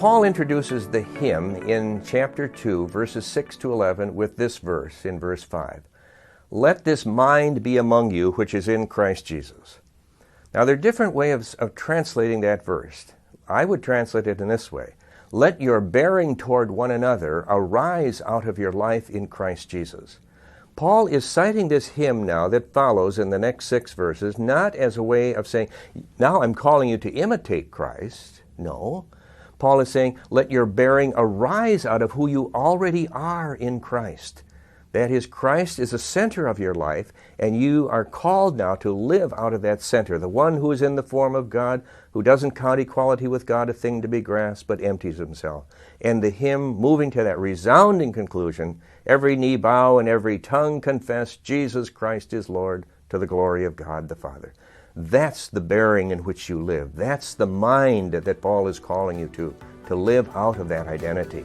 Paul introduces the hymn in chapter 2, verses 6 to 11 with this verse in verse 5. Let this mind be among you which is in Christ Jesus. Now there are different ways of translating that verse. I would translate it in this way. Let your bearing toward one another arise out of your life in Christ Jesus. Paul is citing this hymn now that follows in the next 6 verses, not as a way of saying, now I'm calling you to imitate Christ. No. Paul is saying, let your bearing arise out of who you already are in Christ. That is, Christ is the center of your life, and you are called now to live out of that center. The one who is in the form of God, who doesn't count equality with God a thing to be grasped, but empties himself. And the hymn moving to that resounding conclusion, every knee bow and every tongue confess Jesus Christ is Lord, to the glory of God the Father. That's the bearing in which you live. That's the mind that Paul is calling you to live out of that identity.